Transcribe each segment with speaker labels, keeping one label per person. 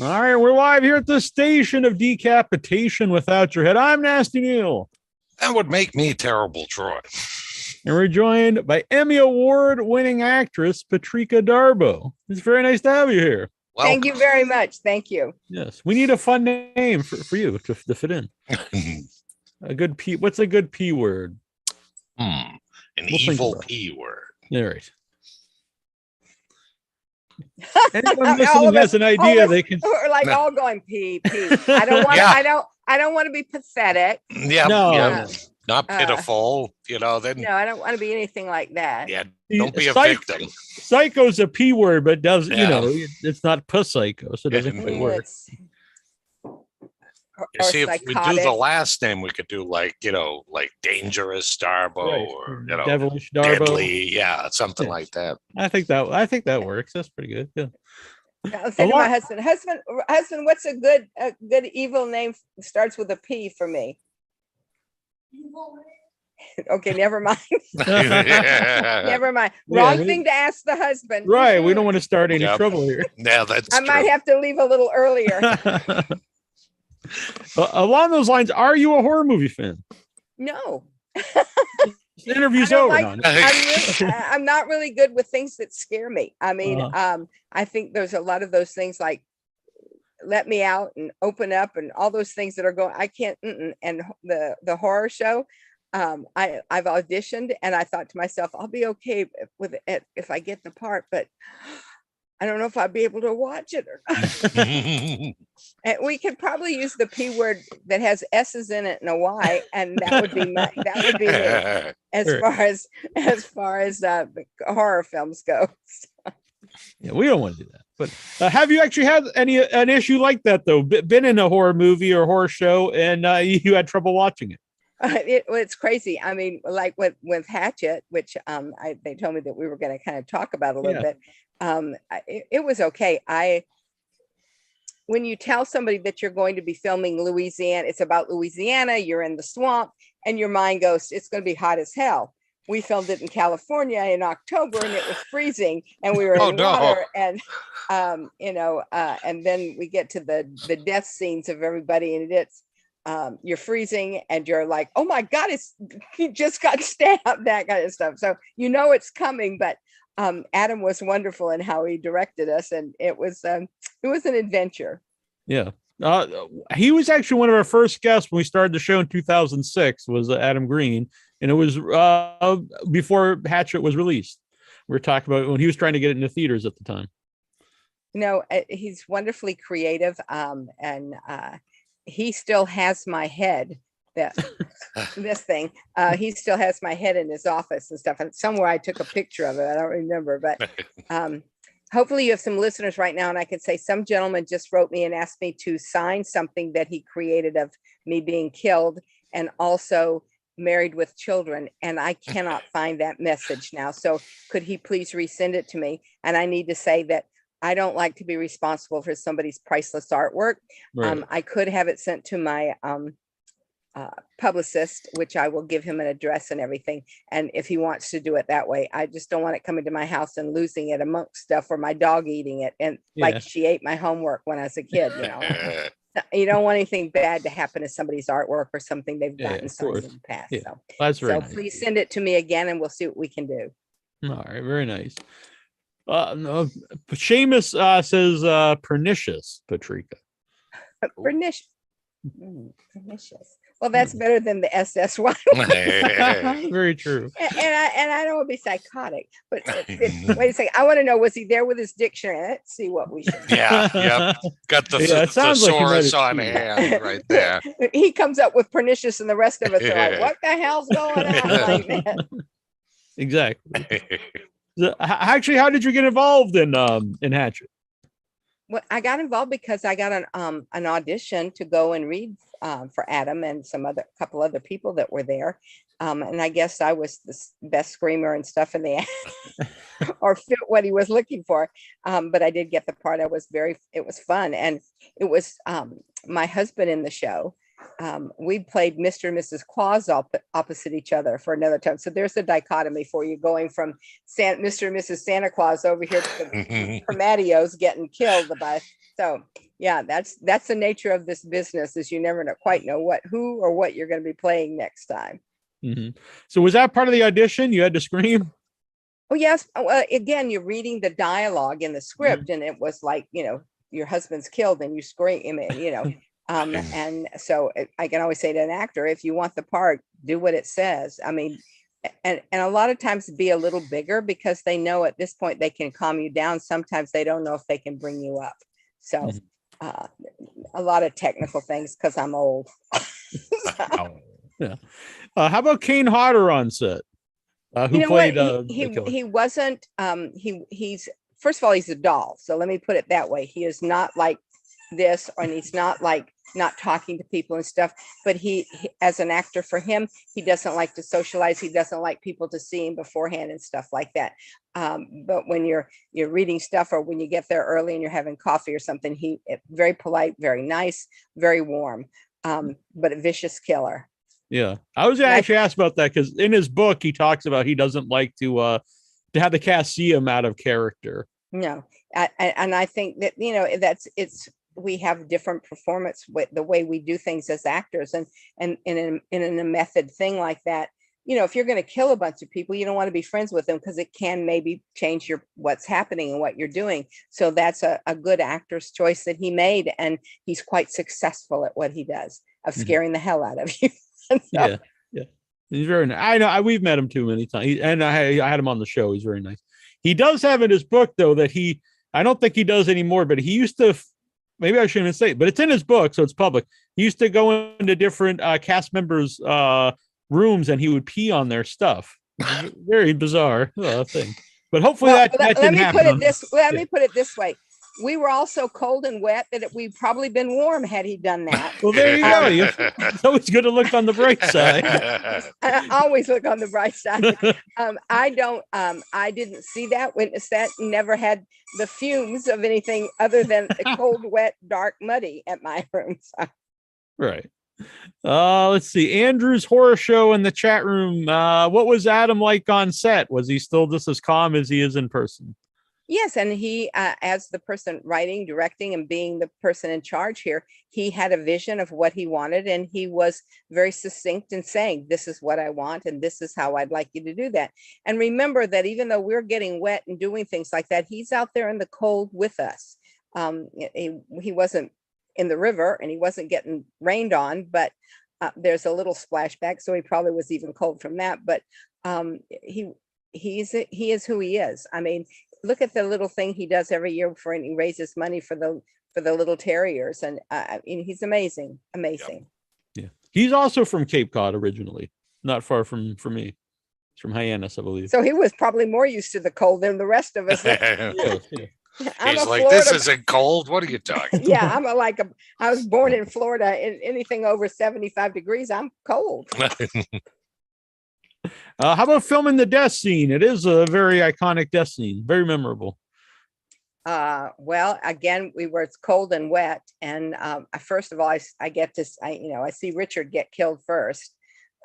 Speaker 1: All right, we're live here at the station of decapitation without your head. I'm Nasty Neil.
Speaker 2: That would make me terrible, Troy.
Speaker 1: And we're joined by Emmy Award winning actress Patrika Darbo. It's very nice to have you here.
Speaker 2: Welcome.
Speaker 3: Thank you very much. Thank you.
Speaker 1: Yes, we need a fun name for you to fit in. A good P. What's a good P word?
Speaker 2: An evil P word.
Speaker 1: All right. Anyone listening has an idea they can.
Speaker 3: We're like all going P. I don't want.
Speaker 2: Yeah.
Speaker 3: I don't want to be pathetic.
Speaker 2: Yeah.
Speaker 1: No.
Speaker 2: Yeah. Not pitiful. Then.
Speaker 3: No, I don't want to be anything like that.
Speaker 2: Yeah. Don't be a victim.
Speaker 1: Psycho's a P word, but does it's not psycho, so it doesn't quite work.
Speaker 2: You see, if we do the last name, we could do like Dangerous Darbo,
Speaker 1: Right.
Speaker 2: or
Speaker 1: Devilish Darbo.
Speaker 2: Deadly, something like that.
Speaker 1: I think that works. That's pretty good. Yeah.
Speaker 3: I'll say to my husband, what's a good evil name starts with a P for me? Okay, never mind. Never mind. Wrong thing to ask the husband.
Speaker 1: Right. We don't want to start any trouble here.
Speaker 2: Yeah, that's
Speaker 3: I might have to leave a little earlier.
Speaker 1: Along those lines, are you a horror movie fan?
Speaker 3: No.
Speaker 1: The interview's over.
Speaker 3: I'm not really good with things that scare me. I mean, I think there's a lot of those things like Let Me Out and Open Up and all those things that are going. I can't. And the horror show. I've auditioned and I thought to myself, I'll be okay with it if I get the part, but I don't know if I'll be able to watch it. And we could probably use the P word that has S's in it and a Y, and that would be me. As far as horror films go.
Speaker 1: Yeah, we don't want to do that. But have you actually had an issue like that though? Been in a horror movie or horror show and you had trouble watching it?
Speaker 3: It's crazy. I mean, like with Hatchet, which they told me that we were going to kind of talk about a little bit. It was okay. When you tell somebody that you're going to be filming Louisiana, it's about Louisiana, you're in the swamp, and your mind goes, it's going to be hot as hell. We filmed it in California in October, and it was freezing, and we were in water, and and then we get to the death scenes of everybody, and it's you're freezing, and you're like, oh my God, he just got stabbed, that kind of stuff. So it's coming, but Adam was wonderful in how he directed us, and it was an adventure.
Speaker 1: Yeah. He was actually one of our first guests when we started the show in 2006 was Adam Green. And it was before Hatchet was released. We were talking about when he was trying to get it into theaters at the time.
Speaker 3: He's wonderfully creative. And he still has my head. This thing. He still has my head in his office and stuff. And somewhere I took a picture of it. I don't remember, but hopefully you have some listeners right now. And I can say some gentleman just wrote me and asked me to sign something that he created of me being killed and also married with children. And I cannot find that message now. So could he please resend it to me? And I need to say that I don't like to be responsible for somebody's priceless artwork. Right. I could have it sent to my publicist, which I will give him an address and everything. And if he wants to do it that way, I just don't want it coming to my house and losing it amongst stuff or my dog eating it. And like she ate my homework when I was a kid, You don't want anything bad to happen to somebody's artpathing or something they've gotten something in the past. Yeah. So,
Speaker 1: that's very nice.
Speaker 3: Please send it to me again and we'll see what we can do.
Speaker 1: All right. Very nice. Seamus says pernicious, Patrika.
Speaker 3: Pernicious. Pernicious. Well, that's better than the SS one.
Speaker 1: Very true.
Speaker 3: And I don't want to be psychotic, but wait a second. I want to know, was he there with his dictionary? Let's see what we should do.
Speaker 2: Yep. Got the thesaurus on hand right there.
Speaker 3: He comes up with pernicious and the rest of us are like, what the hell's going on like that?
Speaker 1: Exactly. Actually, how did you get involved in Hatchet?
Speaker 3: Well, I got involved because I got an audition to go and read for Adam and couple other people that were there. And I guess I was the best screamer and stuff in the or fit what he was looking for. But I did get the part. It was fun. And it was my husband in the show. We played Mr. and Mrs. Claus opposite each other for another time. So there's a dichotomy for you going from Mr. and Mrs. Santa Claus over here to the Promatios getting killed by So yeah, that's the nature of this business, is you never quite know who or what you're going to be playing next time.
Speaker 1: Mm-hmm. So was that part of the audition? You had to scream?
Speaker 3: Oh yes. Again, you're reading the dialogue in the script, and it was like, your husband's killed and you scream, and so I can always say to an actor, if you want the part, do what it says. I mean, and a lot of times be a little bigger, because they know at this point they can calm you down. Sometimes they don't know if they can bring you up. So a lot of technical things, because I'm old.
Speaker 1: Yeah. How about Kane Hodder on set? Who played
Speaker 3: he wasn't he's first of all, he's a doll, so let me put it that way. He is not like this, and he's not like not talking to people and stuff, but he as an actor, for him, he doesn't like to socialize. He doesn't like people to see him beforehand and stuff like that. But when you're reading stuff, or when you get there early and you're having coffee or something, he very polite, very nice, very warm, but a vicious killer.
Speaker 1: Yeah, I was actually asked about that, because in his book he talks about he doesn't like to have the cast see him out of character.
Speaker 3: No, and I think that we have different performance with the way we do things as actors, and in a method thing like that. If you're going to kill a bunch of people, you don't want to be friends with them, because it can maybe change what's happening and what you're doing. So that's a good actor's choice that he made, and he's quite successful at what he does, of scaring the hell out of you.
Speaker 1: Yeah, he's very nice. I know, we've met him too many times, and I had him on the show. He's very nice. He does have in his book, though, that I don't think he does anymore, but he used to, maybe I shouldn't say it, but it's in his book, so it's public. He used to go into different cast members' rooms, and he would pee on their stuff. Very bizarre thing. But hopefully that didn't happen.
Speaker 3: Let me put it this way. We were all so cold and wet that we'd probably been warm had he done that.
Speaker 1: Well, there you go. It's always good to look on the bright side.
Speaker 3: I always look on the bright side. I didn't see that, witness that, never had the fumes of anything other than cold, wet, dark, muddy at my room. So.
Speaker 1: Right. Let's see. Andrew's Horror Show in the chat room. What was Adam like on set? Was he still just as calm as he is in person?
Speaker 3: Yes, and he, as the person writing, directing, and being the person in charge here, he had a vision of what he wanted, and he was very succinct in saying, this is what I want, and this is how I'd like you to do that. And remember that even though we're getting wet and doing things like that, he's out there in the cold with us. He wasn't in the river, and he wasn't getting rained on, but there's a little splashback, so he probably was even cold from that. But he is who he is. I mean, look at the little thing he does every year he raises money for the little terriers, and he's amazing.
Speaker 1: Yeah, he's also from Cape Cod originally, not far from me. He's from Hyannis, I believe.
Speaker 3: So he was probably more used to the cold than the rest of us.
Speaker 2: Yeah. He's like, this isn't cold. What are you talking?
Speaker 3: Yeah, I was born in Florida. Anything over 75 degrees, I'm cold.
Speaker 1: How about filming the death scene? It is a very iconic death scene, very memorable.
Speaker 3: Well, again, it's cold and wet, and first of all, I see Richard get killed first,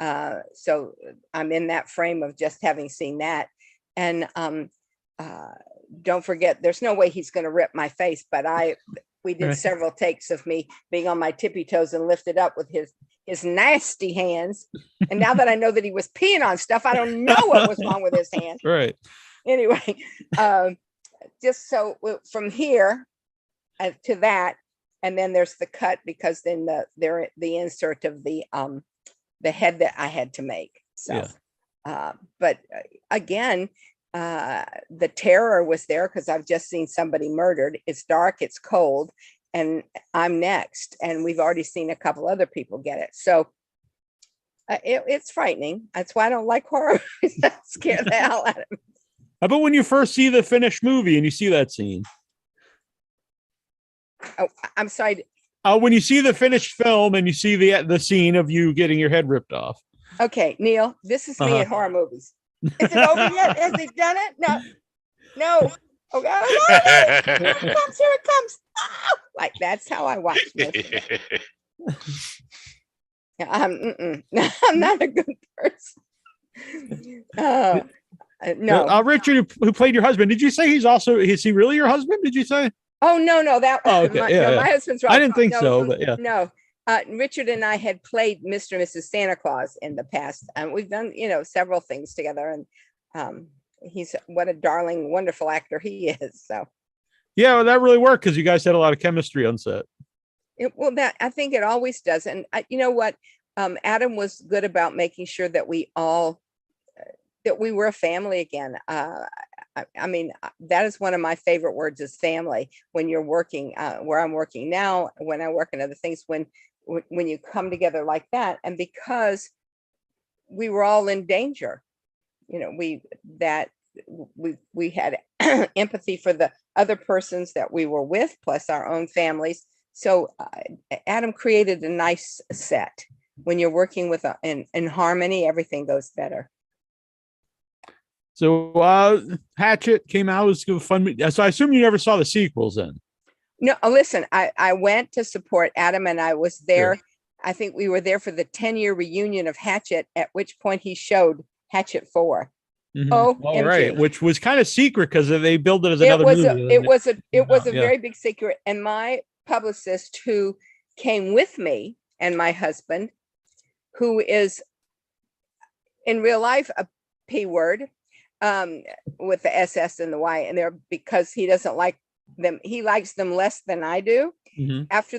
Speaker 3: so I'm in that frame of just having seen that, and don't forget, there's no way he's going to rip my face, but we did several takes of me being on my tippy toes and lifted up with his nasty hands. And now that I know that he was peeing on stuff, I don't know what was wrong with his hand.
Speaker 1: Right.
Speaker 3: Anyway, just so from here to that, and then there's the cut, because then the insert of the head that I had to make. So, but again, the terror was there, because I've just seen somebody murdered. It's dark, it's cold, and I'm next, and we've already seen a couple other people get it. So it's frightening. That's why I don't like horror. That scared the hell out of me.
Speaker 1: How about when you first see the finished movie and you see that scene?
Speaker 3: Oh, I'm sorry.
Speaker 1: When you see the finished film and you see the scene of you getting your head ripped off.
Speaker 3: Okay, Neil, this is me at horror movies. Is it over yet? Has he done it? No. Oh God! Here it comes! Oh! Like, that's how I watch this. I'm not a good person. No.
Speaker 1: Richard, who played your husband, did you say is he really your husband? Did you say?
Speaker 3: Oh, no, that
Speaker 1: Oh, okay. Yeah,
Speaker 3: my
Speaker 1: yeah.
Speaker 3: husband's
Speaker 1: I
Speaker 3: Rob.
Speaker 1: didn't think
Speaker 3: No,
Speaker 1: so, but yeah.
Speaker 3: no. Richard and I had played Mr. and Mrs. Santa Claus in the past, and we've done, several things together. And he's what a darling, wonderful actor he is. So
Speaker 1: Yeah, well, that really worked because you guys had a lot of chemistry on set.
Speaker 3: that I think it always does. And you know what? Adam was good about making sure that we all that we were a family again. I mean, that is one of my favorite words is family. When you're working where I'm working now, when I work in other things, when you come together like that, and because we were all in danger, we had empathy for the other persons that we were with, plus our own families. So Adam created a nice set. When you're working with in harmony, everything goes better.
Speaker 1: So Hatchet came out. It was a fun. So I assume you never saw the sequels then.
Speaker 3: No, listen, I went to support Adam, and I was there.
Speaker 1: Sure.
Speaker 3: I think we were there for the 10-year reunion of Hatchet, at which point he showed Hatchet 4.
Speaker 1: Mm-hmm.
Speaker 3: Oh,
Speaker 1: all right, which was kind of secret because they billed it as another movie.
Speaker 3: It was a very big secret. And my publicist, who came with me, and my husband, who is in real life a P word, with the SS and the Y in there, because he doesn't like them. He likes them less than I do.
Speaker 1: Mm-hmm.
Speaker 3: After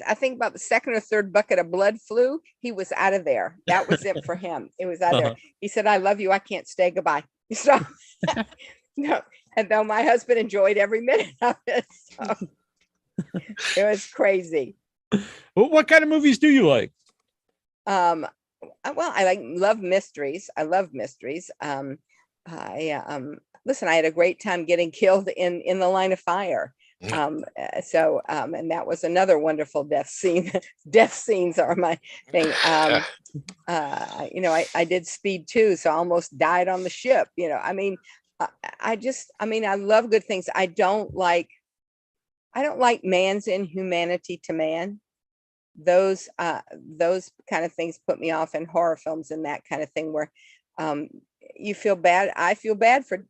Speaker 3: I think about the second or third bucket of blood flew, he was out of there. That was it for him. It was out there. He said, "I love you. I can't stay. Goodbye." So, no. And though my husband enjoyed every minute of it, so it was crazy.
Speaker 1: Well, what kind of movies do you like?
Speaker 3: Well, I love mysteries. I love mysteries. Listen, I had a great time getting killed in the line of fire. And that was another wonderful death scene. Death scenes are my thing. I did Speed 2, so I almost died on the ship. I mean, I love good things. I don't like man's inhumanity to man. Those kind of things put me off in horror films and that kind of thing, where you feel bad. I feel bad for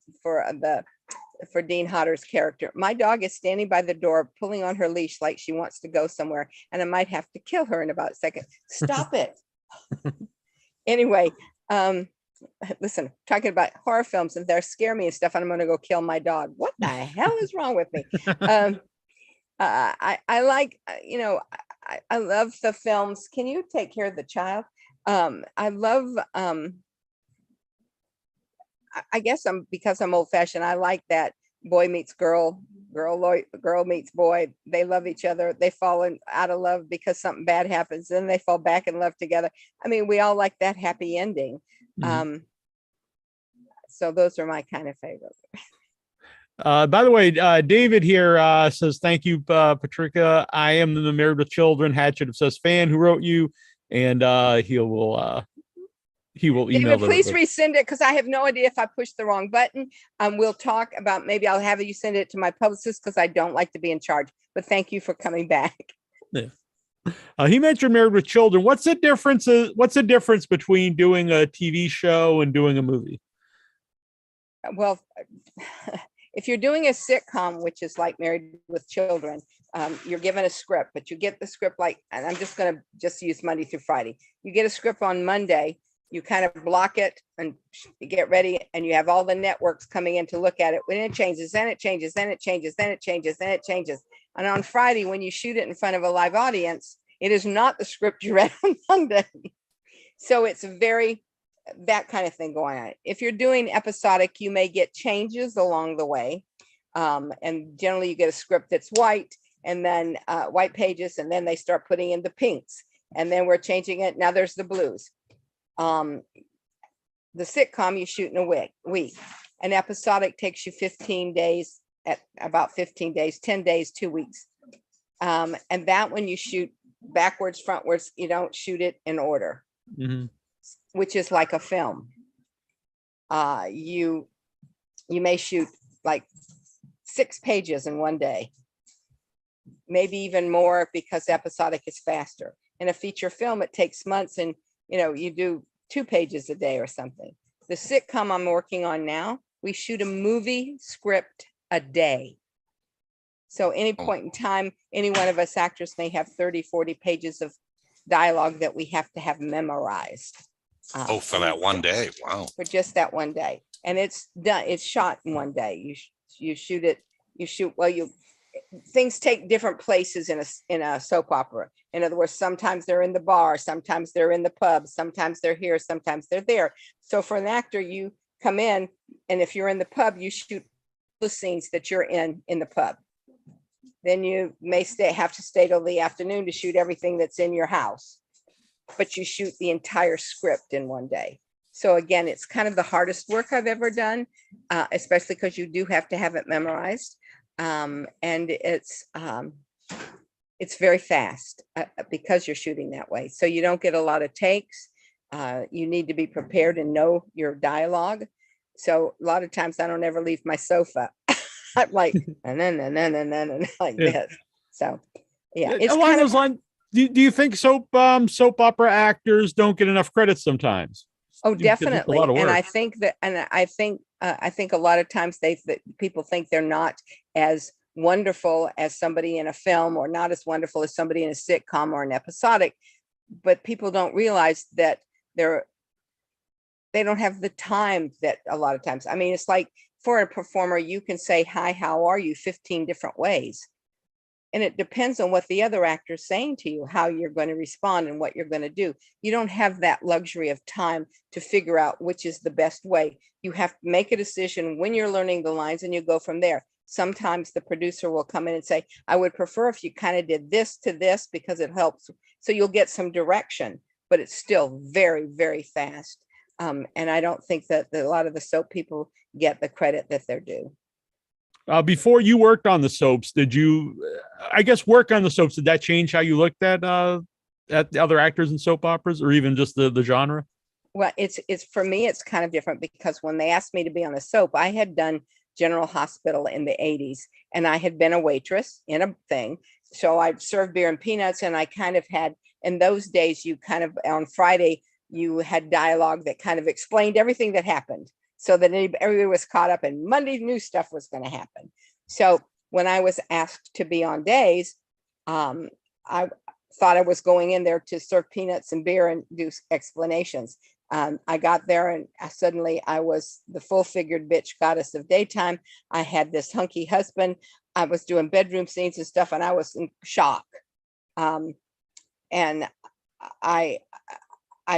Speaker 3: Dean Hodder's character. My dog is standing by the door, pulling on her leash like she wants to go somewhere, and I might have to kill her in about a second. Stop it. Anyway, listen, talking about horror films, and they're scare me and stuff, and I'm going to go kill my dog. What the hell is wrong with me? I like, I love the films. Can you take care of the child? I love, I guess because I'm old fashioned, I like that boy meets girl meets boy. They love each other. They fall out of love because something bad happens. Then they fall back in love together. I mean, we all like that happy ending. Mm-hmm. So those are my kind of favorites.
Speaker 1: By the way, David here says, thank you, Patricia. I am the Married with Children Hatchet Obsessed fan who wrote you, and he will email.
Speaker 3: David, please resend it, because I have no idea if I pushed the wrong button. We'll talk about, maybe I'll have you send it to my publicist, because I don't like to be in charge. But thank you for coming back.
Speaker 1: Yeah. He mentioned Married with Children. What's the difference between doing a TV show and doing a movie?
Speaker 3: Well, if you're doing a sitcom, which is like Married with Children, you're given a script, but you get the script and I'm just going to use Monday through Friday. You get a script on Monday, you kind of block it and you get ready, and you have all the networks coming in to look at it. When it changes, then it changes, then it changes, then it changes, then it changes. And on Friday, when you shoot it in front of a live audience, it is not the script you read on Monday. So it's that kind of thing going on. If you're doing episodic, you may get changes along the way. And generally you get a script that's white, and then white pages, and then they start putting in the pinks, and then we're changing it. Now there's the blues. The sitcom you shoot in a week. An episodic takes you 15 days, at about 15 days, 10 days, 2 weeks. And that when you shoot backwards, frontwards, you don't shoot it in order. Mm-hmm. Which is like a film. You may shoot like 6 pages in one day, maybe even more, because episodic is faster. In a feature film, it takes months, and you do 2 pages a day or something. The sitcom I'm working on now, we shoot a movie script a day. So any point in time, any one of us actors may have 30, 40 pages of dialogue that we have to have memorized.
Speaker 2: For that one day. Wow.
Speaker 3: For just that one day. And it's done, it's shot in one day. You shoot it, things take different places in a soap opera. In other words, sometimes they're in the bar, sometimes they're in the pub, sometimes they're here, sometimes they're there. So for an actor, you come in, and if you're in the pub, you shoot the scenes that you're in the pub. Then you may have to stay till the afternoon to shoot everything that's in your house, but you shoot the entire script in one day. So again, it's kind of the hardest work I've ever done, especially because you do have to have it memorized. And it's very fast because you're shooting that way. So you don't get a lot of takes. You need to be prepared and know your dialogue. So a lot of times I don't ever leave my sofa. I'm like, and then like this. So yeah, it's
Speaker 1: along those lines. Do you think soap opera actors don't get enough credit sometimes?
Speaker 3: Oh, definitely. And I think a lot of times people think they're not as wonderful as somebody in a film, or not as wonderful as somebody in a sitcom or an episodic, but people don't realize that they don't have the time that a lot of times. I mean, it's like for a performer, you can say, hi, how are you, 15 different ways. And it depends on what the other actor is saying to you, how you're going to respond and what you're going to do. You don't have that luxury of time to figure out which is the best way. You have to make a decision when you're learning the lines, and you go from there. Sometimes the producer will come in and say, I would prefer if you kind of did this to this because it helps. So you'll get some direction, but it's still very, very fast. And I don't think that a lot of the soap people get the credit that they're due.
Speaker 1: Before you worked on the soaps, did you, I guess, work on the soaps? Did that change how you looked at the other actors in soap operas, or even just the genre?
Speaker 3: Well, it's for me, it's kind of different, because when they asked me to be on a soap, I had done General Hospital in the 80s, and I had been a waitress in a thing. So I served beer and peanuts, and I kind of had, in those days, you kind of, on Friday, you had dialogue that kind of explained everything that happened, so that everybody was caught up, and Monday new stuff was going to happen. So when I was asked to be on days, I thought I was going in there to serve peanuts and beer and do explanations. I got there, and suddenly I was the full-figured bitch goddess of daytime. I had this hunky husband. I was doing bedroom scenes and stuff, and I was in shock. And I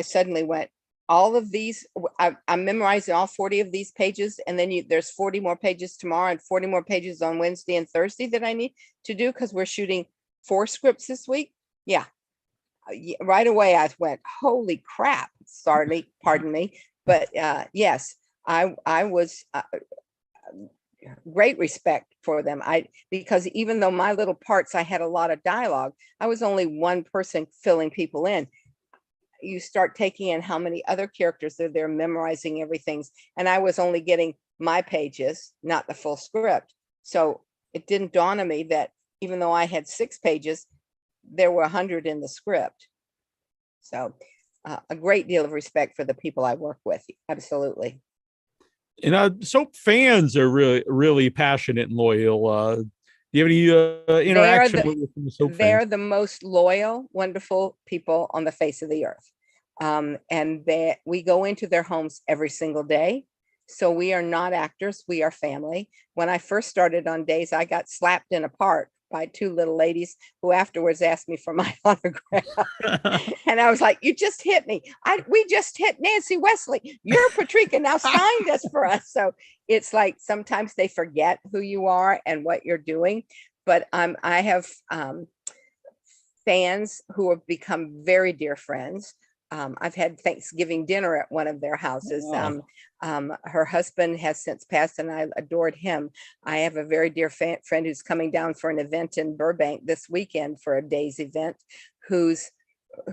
Speaker 3: suddenly went, all of these, I'm memorizing all 40 of these pages, and then there's 40 more pages tomorrow and 40 more pages on Wednesday and Thursday that I need to do, because we're shooting 4 scripts this week. Yeah. Right away I went, holy crap. Sorry, pardon me. But yes, I was great respect for them. Because even though my little parts, I had a lot of dialogue, I was only one person filling people in. You start taking in how many other characters are there, memorizing everything. And I was only getting my pages, not the full script. So it didn't dawn on me that even though I had 6 pages, there were 100 in the script. So a great deal of respect for the people I work with. Absolutely.
Speaker 1: And soap fans are really, really passionate and loyal. Do you have any interaction with the soap fans?
Speaker 3: They're the most loyal, wonderful people on the face of the earth. And we go into their homes every single day. So we are not actors, we are family. When I first started on days, I got slapped in a park by 2 little ladies who afterwards asked me for my autograph. And I was like, you just hit me. We just hit Nancy Wesley. You're Patrika, now sign this for us. So it's like sometimes they forget who you are and what you're doing. But I have fans who have become very dear friends. I've had Thanksgiving dinner at one of their houses.
Speaker 1: Wow.
Speaker 3: Her husband has since passed, and I adored him. I have a very dear friend who's coming down for an event in Burbank this weekend for a day's event, who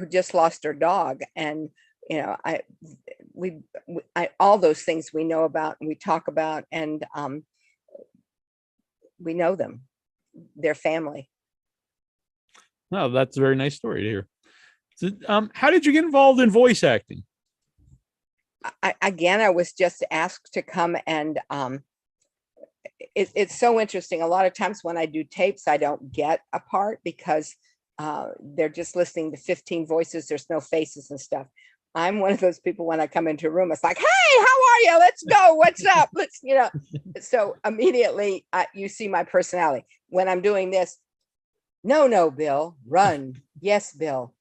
Speaker 3: just lost her dog. And, all those things we know about and we talk about, and we know them, their family.
Speaker 1: No, that's a very nice story to hear. So, how did you get involved in voice acting?
Speaker 3: I was just asked to come and it's so interesting. A lot of times when I do tapes, I don't get a part because they're just listening to 15 voices. There's no faces and stuff. I'm one of those people when I come into a room, it's like, hey, how are you? Let's go. What's up? Let's, so immediately you see my personality. When I'm doing this, no, Bill, run. Yes, Bill.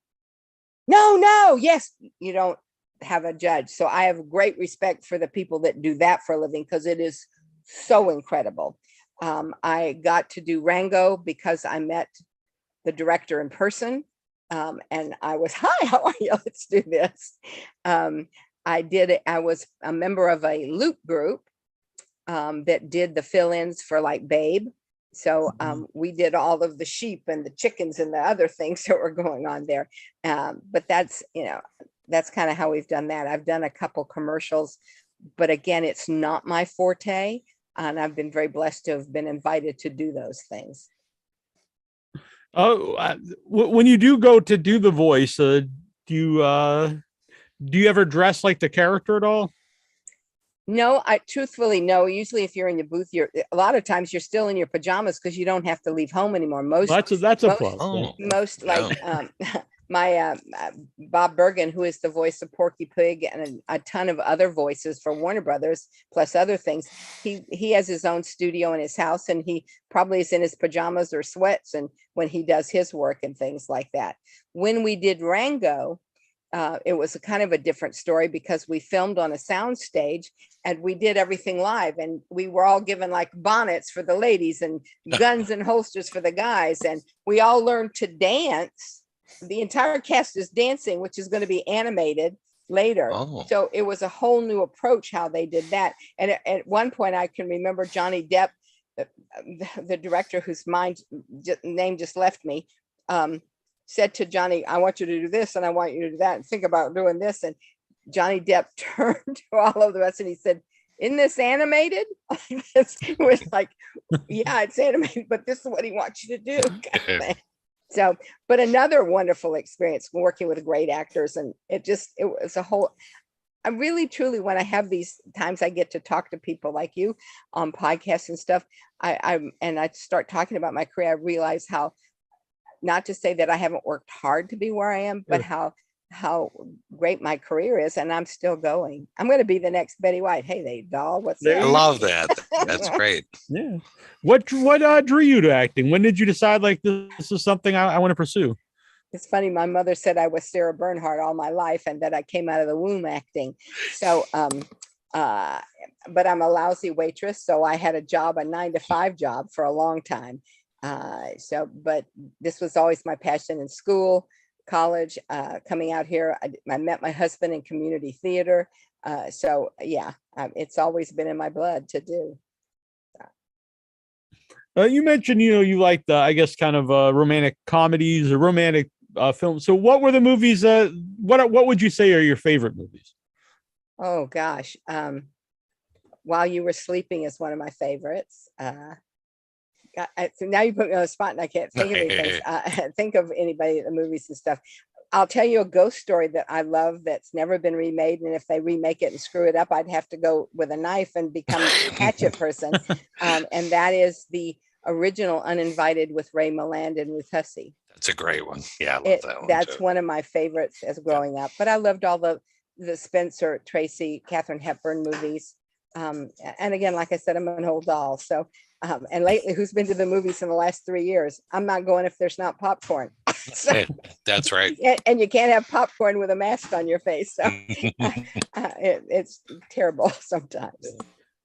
Speaker 3: No, yes. You don't have a judge. So I have great respect for the people that do that for a living because it is so incredible. I got to do Rango because I met the director in person. And I was, hi, how are you? Let's do this. I was a member of a loop group that did the fill-ins for like Babe. So we did all of the sheep and the chickens and the other things that were going on there. But that's kind of how we've done that. I've done a couple commercials, but again, it's not my forte. And I've been very blessed to have been invited to do those things.
Speaker 1: Oh, when you do go to do the voice, do you ever dress like the character at all?
Speaker 3: No, truthfully, no. Usually if you're in the booth, a lot of times you're still in your pajamas because you don't have to leave home anymore.
Speaker 1: That's a plus.
Speaker 3: Most like my Bob Bergen, who is the voice of Porky Pig and a ton of other voices for Warner Brothers, plus other things. He has his own studio in his house, and he probably is in his pajamas or sweats, and when he does his work and things like that. When we did Rango, it was a kind of a different story because we filmed on a sound stage and we did everything live, and we were all given like bonnets for the ladies and guns and holsters for the guys, and we all learned to dance. The entire cast is dancing, which is going to be animated later. So it was a whole new approach how they did that. And at one point I can remember Johnny Depp, the director whose name just left me, said to Johnny, I want you to do this and I want you to do that and think about doing this. And Johnny Depp turned to all of the rest and he said, isn't this animated? It was like, yeah, it's animated, but this is what he wants you to do. Kind of thing. So, but another wonderful experience working with great actors. And it was a whole, I really, truly, when I have these times I get to talk to people like you on podcasts and stuff, I start talking about my career, I realize how, not to say that I haven't worked hard to be where I am, but how great my career is, and I'm still going. I'm going to be the next Betty White. Hey, they doll. What's that?
Speaker 2: I love that. That's great.
Speaker 1: Yeah. What drew you to acting? When did you decide like this is something I want to pursue?
Speaker 3: It's funny. My mother said I was Sarah Bernhardt all my life, and that I came out of the womb acting. So, but I'm a lousy waitress, so I had a 9-to-5 job for a long time. But this was always my passion in school, college, coming out here. I met my husband in community theater. It's always been in my blood to do.
Speaker 1: You mentioned, you like the, I guess, kind of romantic comedies or romantic films. So what were the movies? What would you say are your favorite movies?
Speaker 3: Oh, gosh. While You Were Sleeping is one of my favorites. So now you put me on the spot and I can't think of anything. Think of anybody in the movies and stuff. I'll tell you a ghost story that I love that's never been remade. And if they remake it and screw it up, I'd have to go with a knife and become a hatchet person. And that is the original Uninvited with Ray Milland and Ruth Hussey.
Speaker 2: That's a great one. Yeah, I love that one.
Speaker 3: That's
Speaker 2: too.
Speaker 3: one of my favorites as growing up. But I loved all the Spencer Tracy, Katharine Hepburn movies. And again, like I said, I'm an old doll. So, and lately, who's been to the movies in the last 3 years? I'm not going if there's not popcorn. So,
Speaker 2: that's right.
Speaker 3: And you can't have popcorn with a mask on your face. So it's terrible sometimes.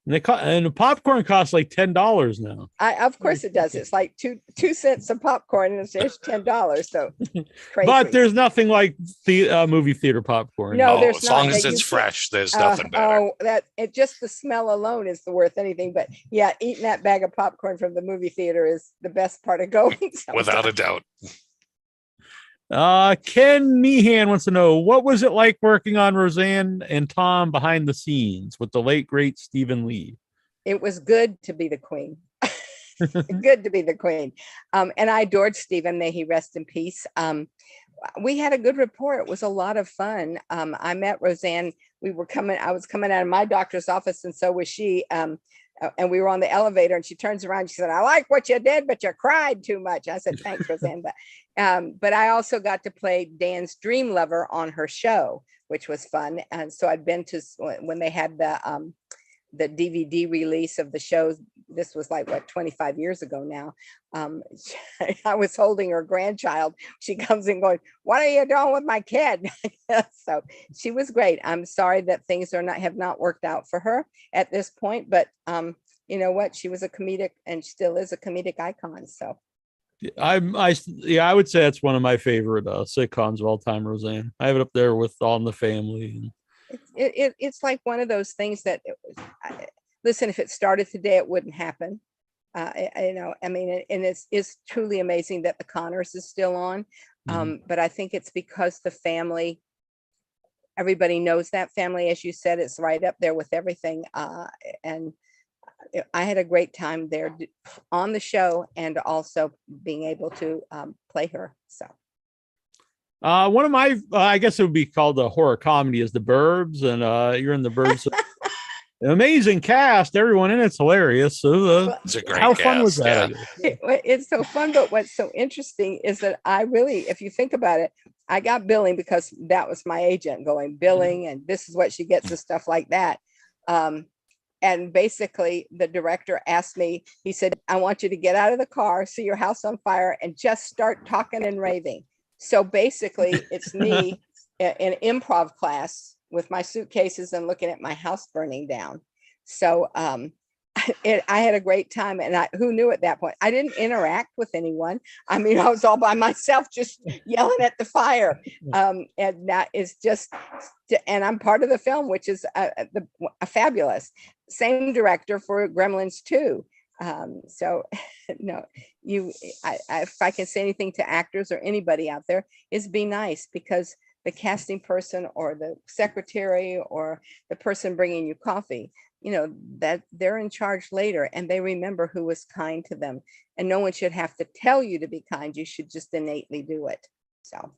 Speaker 1: And the popcorn costs like $10 now.
Speaker 3: Of course it does. It's like two cents of popcorn and it's $10. So crazy.
Speaker 1: But there's nothing like the movie theater popcorn.
Speaker 3: No, there's
Speaker 2: as
Speaker 3: not.
Speaker 2: long as it's fresh, there's nothing better.
Speaker 3: Just the smell alone is worth anything. But yeah, eating that bag of popcorn from the movie theater is the best part of going.
Speaker 2: Without a doubt.
Speaker 1: Ken Meehan wants to know, what was it like working on Roseanne and Tom behind the scenes with the late great Stephen Lee?
Speaker 3: It was good to be the queen. Good to be the queen. And I adored Stephen. May he rest in peace. We had a good rapport. It was a lot of fun. I met Roseanne. I was coming out of my doctor's office, and so was she. And we were on the elevator, and she turns around. She said, "I like what you did, but you cried too much." I said, "Thanks, Roseanne." But I also got to play Dan's dream lover on her show, which was fun. And so I'd been to when they had the DVD release of the shows. This was like, what, 25 years ago now. I was holding her grandchild. She comes in going, "What are you doing with my kid?" So she was great. I'm sorry that things have not worked out for her at this point, but you know what? She was a comedic, and still is a comedic icon. So
Speaker 1: I would say that's one of my favorite sitcoms of all time, Roseanne. I have it up there with All in the Family.
Speaker 3: It's like one of those things that, listen, if it started today, it wouldn't happen. You know, I mean, and it's truly amazing that the Connors is still on. But I think it's because the family, everybody knows that family. As you said, it's right up there with everything. And I had a great time there on the show, and also being able to play her. So
Speaker 1: one of my, I guess it would be called a horror comedy, is The Burbs, and you're in The Burbs. Amazing cast, everyone in it's hilarious. So
Speaker 2: it's a great
Speaker 1: how
Speaker 2: cast,
Speaker 1: fun was that?
Speaker 3: Yeah. It's so fun, but what's so interesting is that I really, if you think about it, I got billing because that was my agent going billing, and this is what she gets and stuff like that. And basically the director asked me, he said, "I want you to get out of the car, see your house on fire, and just start talking and raving." So basically it's me in improv class with my suitcases and looking at my house burning down. So I had a great time, and who knew at that point? I didn't interact with anyone. I mean, I was all by myself, just yelling at the fire. And that is just, and I'm part of the film, which is a fabulous. Same director for Gremlins 2. So no, if I can say anything to actors or anybody out there, is be nice, because the casting person or the secretary or the person bringing you coffee, you know, that they're in charge later, and they remember who was kind to them, and no one should have to tell you to be kind. You should just innately do it. So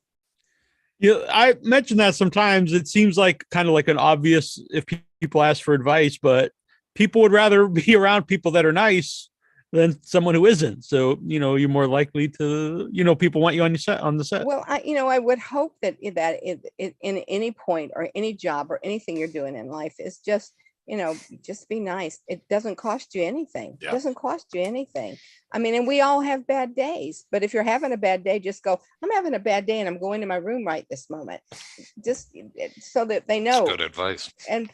Speaker 1: yeah, I mentioned that sometimes it seems like kind of like an obvious if people ask for advice, but people would rather be around people that are nice than someone who isn't. So, you know, you're more likely to, you know, people want you on the set.
Speaker 3: Well, I would hope that in any point or any job or anything you're doing in life is just, you know, just be nice. It doesn't cost you anything.
Speaker 2: Yeah.
Speaker 3: It doesn't cost you anything. I mean, and we all have bad days, but if you're having a bad day, just go, "I'm having a bad day and I'm going to my room right this moment." Just so that they know.
Speaker 2: That's good advice.
Speaker 3: And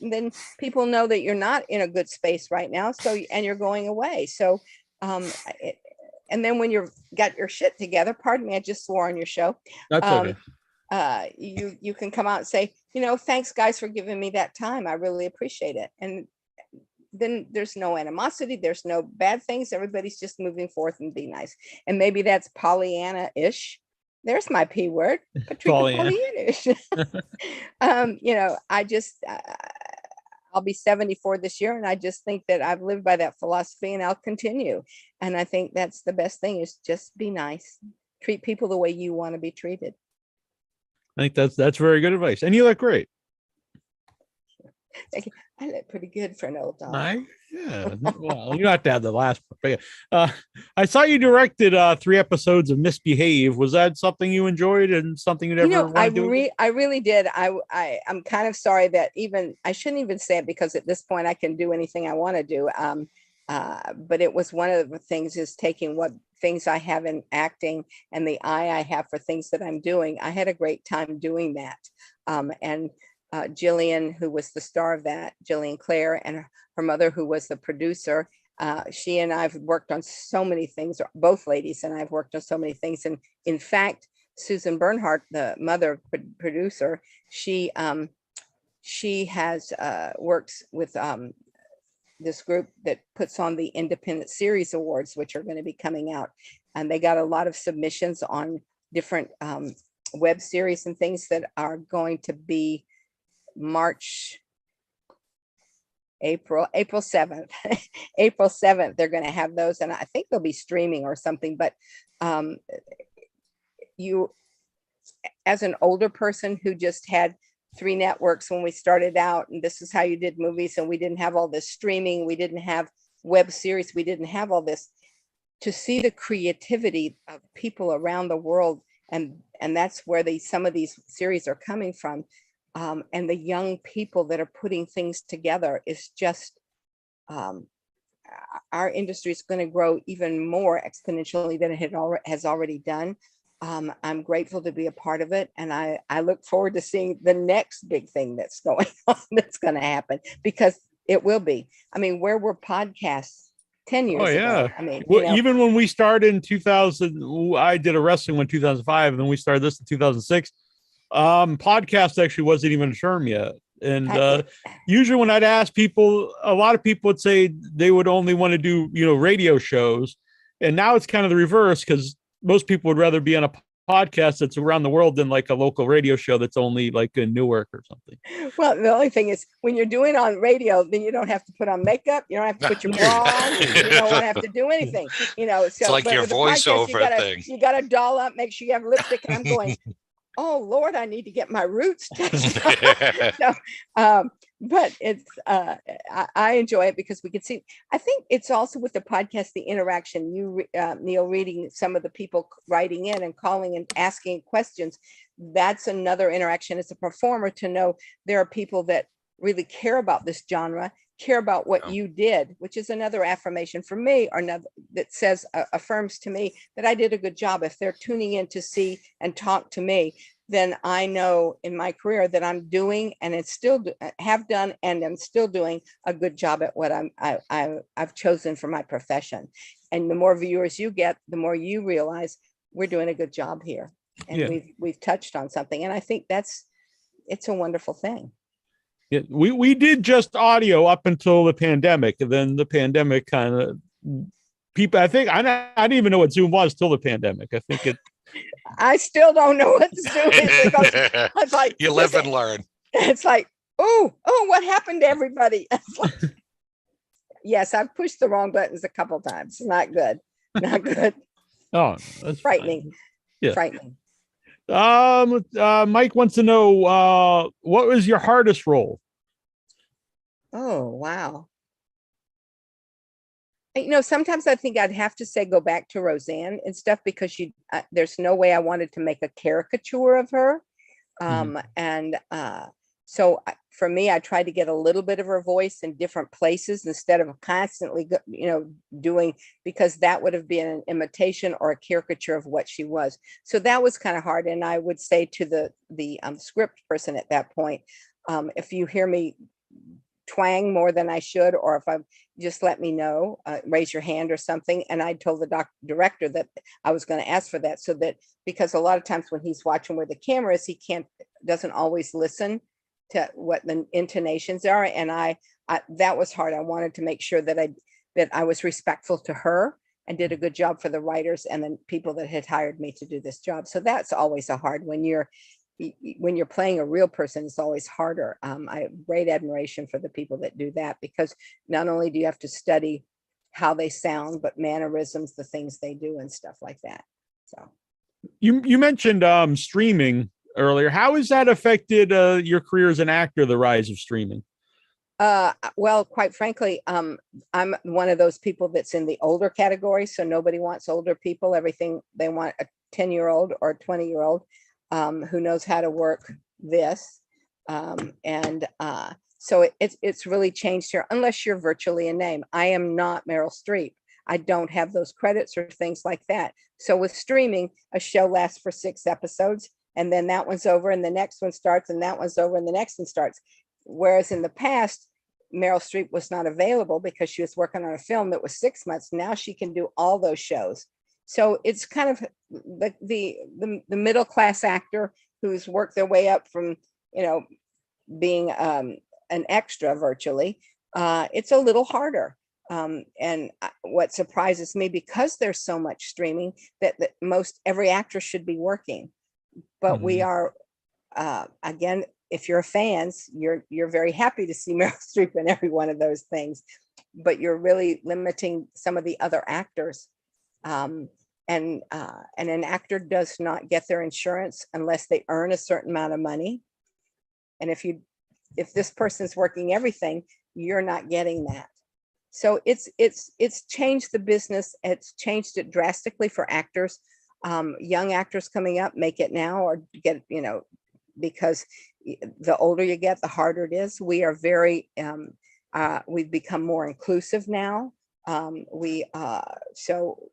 Speaker 3: then people know that you're not in a good space right now. So, and you're going away. So, and then when you've got your shit together, pardon me, I just swore on your show.
Speaker 1: That's okay.
Speaker 3: You can come out and say, you know, "Thanks guys for giving me that time. I really appreciate it." And then there's no animosity. There's no bad things. Everybody's just moving forth and be nice. And maybe that's Pollyanna-ish. There's my P word, Pollyanna-ish. You know, I'll be 74 this year, and I just think that I've lived by that philosophy, and I'll continue. And I think that's the best thing, is just be nice. Treat people the way you want to be treated.
Speaker 1: I think that's very good advice. And you look great.
Speaker 3: Thank you. I look pretty good for an old dog.
Speaker 1: Yeah. Well, you don't have to have the last part. But, I saw you directed 3 episodes of Misbehave. Was that something you enjoyed and something you'd ever want to do?
Speaker 3: I really did. I'm kind of sorry that I shouldn't even say it, because at this point I can do anything I want to do. But it was one of the things, is taking what things I have in acting and the eye I have for things that I'm doing. I had a great time doing that. And Jillian, who was the star of that, Jillian Clare, and her mother, who was the producer, she and I've worked on so many things. Both ladies and I've worked on so many things. And in fact, Susan Bernhardt, the mother producer, she has works with this group that puts on the Independent Series Awards, which are going to be coming out. And they got a lot of submissions on different web series and things that are going to be April 7th. April 7th, they're going to have those. And I think they'll be streaming or something. But you, as an older person who just had 3 networks when we started out, and this is how you did movies, and we didn't have all this streaming, we didn't have web series, we didn't have all this. To see the creativity of people around the world, and that's where some of these series are coming from, and the young people that are putting things together is just, our industry is going to grow even more exponentially than it has already done. I'm grateful to be a part of it, and I look forward to seeing the next big thing that's going on, that's going to happen, because it will be. I mean, where were podcasts 10 years ago? I mean,
Speaker 1: well, even when we started in 2000, I did a wrestling one in 2005, and then we started this in 2006. Podcast actually wasn't even a term yet. And usually when I'd ask people, a lot of people would say they would only want to do, radio shows. And now it's kind of the reverse, because most people would rather be on a podcast that's around the world than like a local radio show that's only like in Newark or something.
Speaker 3: Well, the only thing is, when you're doing on radio, then you don't have to put on makeup, you don't have to put your bra on, you don't have to do anything, So
Speaker 2: it's like your voiceover thing.
Speaker 3: You got to doll up, make sure you have lipstick, and I'm going, oh Lord, I need to get my roots touched up. But it's I enjoy it because we can see. I think it's also with the podcast, the interaction. You, Neil, reading some of the people writing in and calling and asking questions. That's another interaction as a performer, to know there are people that really care about this genre, care about what you did, which is another affirmation for me, or another that says, affirms to me that I did a good job. If they're tuning in to see and talk to me, then I know in my career that I'm doing, and it's still have done, and I'm still doing a good job at what I've chosen for my profession. And the more viewers you get, the more you realize we're doing a good job here, and we've touched on something. And I think it's a wonderful thing.
Speaker 1: Yeah, we did just audio up until the pandemic, and then the pandemic kind of people. I think I didn't even know what Zoom was till the pandemic. I think it.
Speaker 3: I still don't know what Zoom is, because it's like,
Speaker 2: you live and learn.
Speaker 3: It's like, oh, what happened to everybody? Like, yes, I've pushed the wrong buttons a couple times. Not good.
Speaker 1: Oh, that's
Speaker 3: frightening.
Speaker 1: Fine. Yeah,
Speaker 3: frightening.
Speaker 1: Mike wants to know, what was your hardest role?
Speaker 3: Oh, wow. Sometimes I think I'd have to say go back to Roseanne and stuff, because there's no way I wanted to make a caricature of her. So for me, I tried to get a little bit of her voice in different places instead of constantly, doing, because that would have been an imitation or a caricature of what she was. So that was kind of hard. And I would say to the script person at that point, if you hear me twang more than I should, or if I just let me know, raise your hand or something. And I told the director that I was going to ask for that, so that, because a lot of times when he's watching where the camera is, he doesn't always listen to what the intonations are. And I that was hard. I wanted to make sure that I was respectful to her and did a good job for the writers and the people that had hired me to do this job. So that's always a hard, when you're playing a real person, it's always harder. I have great admiration for the people that do that, because not only do you have to study how they sound, but mannerisms, the things they do and stuff like that. So
Speaker 1: you mentioned streaming earlier. How has that affected your career as an actor, the rise of streaming?
Speaker 3: Well, quite frankly, I'm one of those people that's in the older category. So nobody wants older people. Everything, they want a 10-year-old or a 20-year-old who knows how to work this. So it's really changed here, unless you're virtually a name. I am not Meryl Streep. I don't have those credits or things like that. So with streaming, a show lasts for 6 episodes, and then that one's over and the next one starts, and that one's over and the next one starts. Whereas in the past, Meryl Streep was not available because she was working on a film that was 6 months. Now she can do all those shows. So it's kind of the middle class actor who's worked their way up from, being an extra virtually. It's a little harder. And what surprises me, because there's so much streaming, that most every actor should be working. But we are, again, if you're fans, you're very happy to see Meryl Streep in every one of those things, but you're really limiting some of the other actors. And an actor does not get their insurance unless they earn a certain amount of money. And if this person's working everything, you're not getting that. So it's changed the business. It's changed it drastically for actors. Young actors coming up make it now or get, because the older you get, the harder it is. We are we've become more inclusive now. So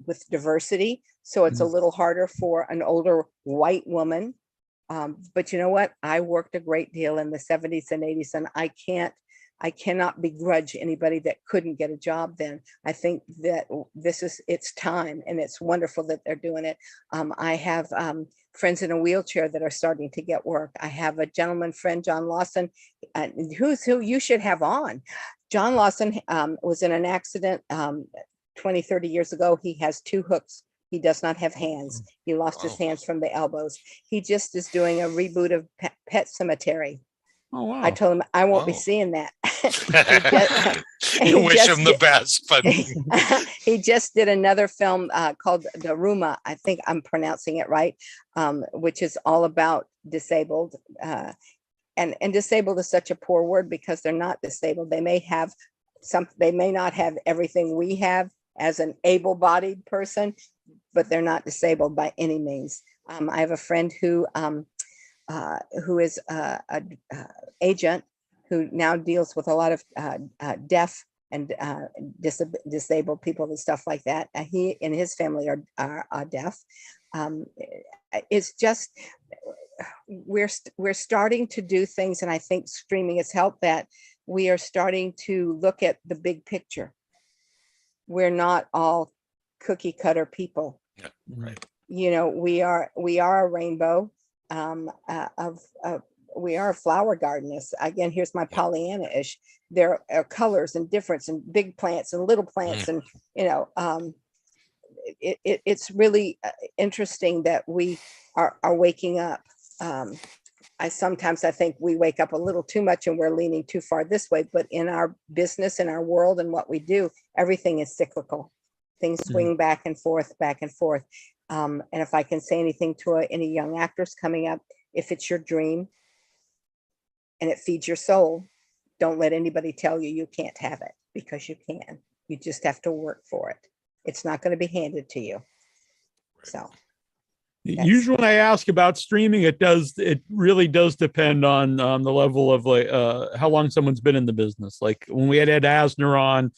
Speaker 3: with diversity, so it's a little harder for an older white woman. But you know what? I worked a great deal in the 70s and 80s, and I cannot begrudge anybody that couldn't get a job then. I think that it's time, and it's wonderful that they're doing it. I have friends in a wheelchair that are starting to get work. I have a gentleman friend, John Lawson, who you should have on. John Lawson was in an accident 20, 30 years ago. He has 2 hooks. He does not have hands. He lost his hands from the elbows. He just is doing a reboot of Pet Sematary.
Speaker 1: Oh, wow.
Speaker 3: I told him I won't be seeing that.
Speaker 2: You wish him the best, but
Speaker 3: he just did another film called Daruma. I think I'm pronouncing it right, which is all about disabled. And disabled is such a poor word because they're not disabled. They may not have everything we have as an able-bodied person, but they're not disabled by any means. I have a friend who is an agent who now deals with a lot of deaf and disabled people and stuff like that. He and his family are deaf. It's just we're starting to do things, and I think streaming has helped that. We are starting to look at the big picture. We're not all cookie cutter people.
Speaker 2: Yeah, right.
Speaker 3: We are a rainbow we are a flower garden. Again, here's my Pollyanna-ish. There are colors and difference and big plants and little plants. And, it's really interesting that we are waking up. I think we wake up a little too much and we're leaning too far this way, but in our business, in our world and what we do, everything is cyclical. Things swing back and forth. And if I can say anything to any young actors coming up, if it's your dream and it feeds your soul, don't let anybody tell you you can't have it, because you can. You just have to work for it. It's not going to be handed to you. So
Speaker 1: usually when I ask about streaming, it really does depend on the level of how long someone's been in the business. Like when we had Ed Asner on,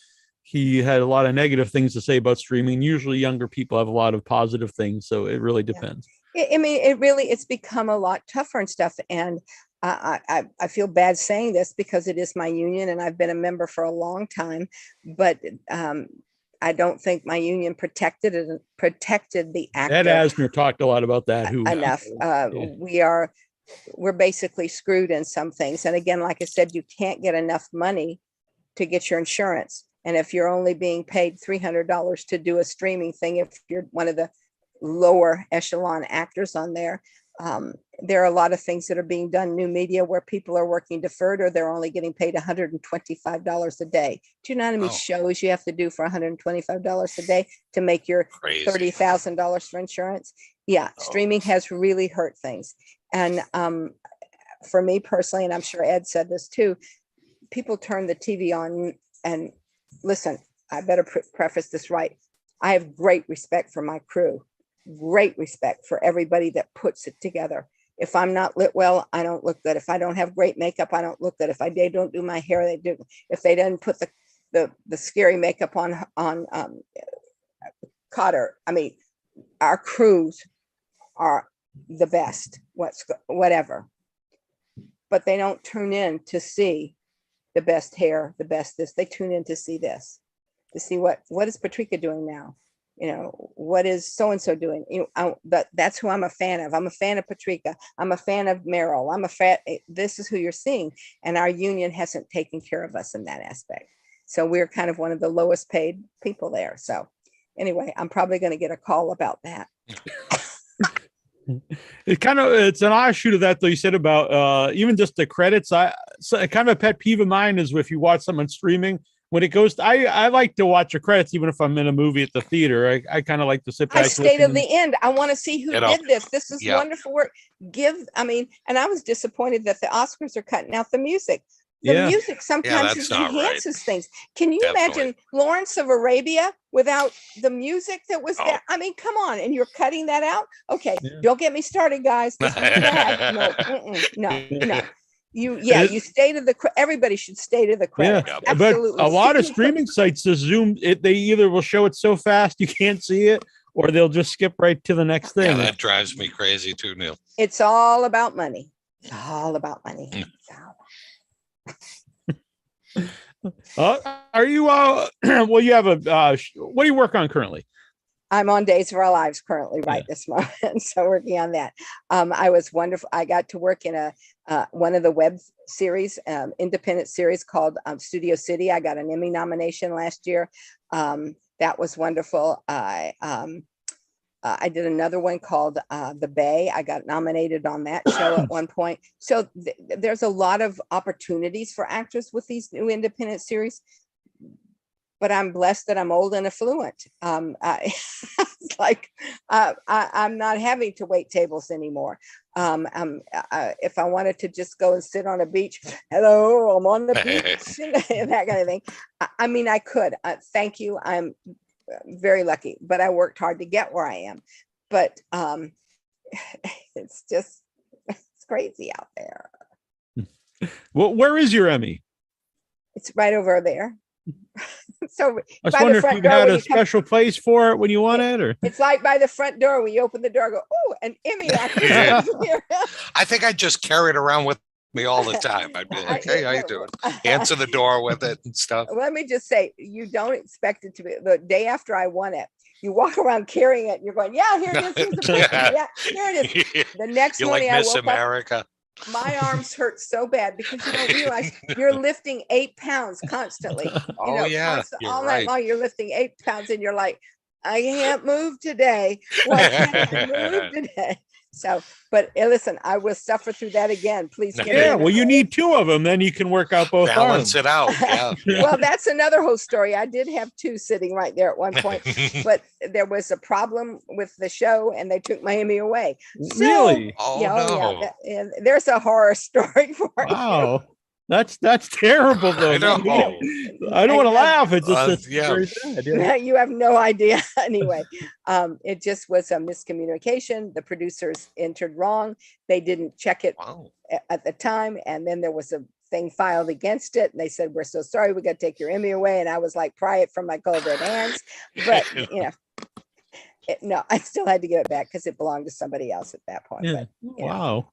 Speaker 1: he had a lot of negative things to say about streaming. Usually younger people have a lot of positive things. So it really depends.
Speaker 3: I mean, it's become a lot tougher and stuff. And I feel bad saying this because it is my union and I've been a member for a long time, but I don't think my union protected the actor.
Speaker 1: Ed Asner talked a lot about that.
Speaker 3: Enough. We're basically screwed in some things. And again, like I said, you can't get enough money to get your insurance. And if you're only being paid $300 to do a streaming thing, if you're one of the lower echelon actors on there, there are a lot of things that are being done, new media, where people are working deferred or they're only getting paid $125 a day. Do you know how many shows you have to do for $125 a day to make your $30,000 for insurance? Yeah, streaming has really hurt things. And for me personally, and I'm sure Ed said this too, people turn the TV on and listen, I better preface this right. I have great respect for my crew, great respect for everybody that puts it together. If I'm not lit well, I don't look good. If I don't have great makeup, I don't look good. If they don't do my hair, they do. If they didn't put the scary makeup on Cotter, I mean, our crews are the best, whatever. But they don't tune in to see the best hair, the best this. They tune in to see this, to see what is Patrika doing now? What is so-and-so doing? That's who I'm a fan of. I'm a fan of Patrika. I'm a fan of Meryl. This is who you're seeing. And our union hasn't taken care of us in that aspect. So we're kind of one of the lowest paid people there. So anyway, I'm probably going to get a call about that.
Speaker 1: It's an offshoot of that, though. You said about even just the credits. So kind of a pet peeve of mine is if you watch someone streaming, when it goes, I like to watch the credits, even if I'm in a movie at the theater. I kind of like to sit back.
Speaker 3: I stayed to the end. I want to see who did this. This is wonderful work. And I was disappointed that the Oscars are cutting out the music. The music sometimes enhances things. Can you imagine Lawrence of Arabia without the music that was there? I mean, come on, and you're cutting that out? Okay, don't get me started, guys. This is bad. No. You stay to everybody should stay to the credits.
Speaker 1: Yeah, absolutely. But a lot of streaming sites assume they either will show it so fast you can't see it, or they'll just skip right to the next thing.
Speaker 2: Yeah, that drives me crazy too, Neil.
Speaker 3: It's all about money. It's all about money.
Speaker 1: Are you well, you have what do you work on currently?
Speaker 3: I'm on Days of Our Lives currently this moment, so working on that. I was wonderful. I got to work in one of the web series, independent series called Studio City. I got an Emmy nomination last year. That was wonderful. I did another one called The Bay. I got nominated on that show at one point. So there's a lot of opportunities for actors with these new independent series. But I'm blessed that I'm old and affluent. It's like I'm not having to wait tables anymore. If I wanted to just go and sit on a beach, hello, I'm on the beach, that kind of thing. I mean, I could. Thank you. I'm very lucky, but I worked hard to get where I am. But it's crazy out there.
Speaker 1: Well, where is your Emmy?
Speaker 3: It's right over there. So
Speaker 1: I was wondering if you had a special place for it when you want it, or
Speaker 3: it's like by the front door when you open the door, go, oh, an Emmy actor here.
Speaker 2: I think I just carry it around with me all the time. I'd be like, hey, how you doing? Answer the door with it and stuff.
Speaker 3: Let me just say, you don't expect it to be the day after I won it. You walk around carrying it and you're going, yeah, here it is. Yeah, here it is. The next
Speaker 2: you're
Speaker 3: morning
Speaker 2: like Miss
Speaker 3: I woke
Speaker 2: America.
Speaker 3: Up, my arms hurt so bad because you don't realize you're lifting 8 pounds constantly. All night long, you're lifting 8 pounds and you're like, I can't move today. Why can't I move today? So, but listen, I will suffer through that again. Please.
Speaker 1: Well, you need 2 of them, then you can work out both
Speaker 2: balance
Speaker 1: arms.
Speaker 2: It out. Yeah.
Speaker 3: Well, that's another whole story. I did have 2 sitting right there at one point, but there was a problem with the show and they took my Emmy away. So,
Speaker 1: really?
Speaker 3: Yeah, there's a horror story for
Speaker 1: you. That's terrible though.
Speaker 2: I don't
Speaker 1: want to laugh. It's just very sad.
Speaker 3: Yeah. You have no idea. Anyway, it just was a miscommunication. The producers entered wrong. They didn't check it at the time. And then there was a thing filed against it. And they said, we're so sorry, we got to take your Emmy away. And I was like, pry it from my cold red hands. But, no, I still had to give it back because it belonged to somebody else at that point.
Speaker 1: Yeah. But, wow.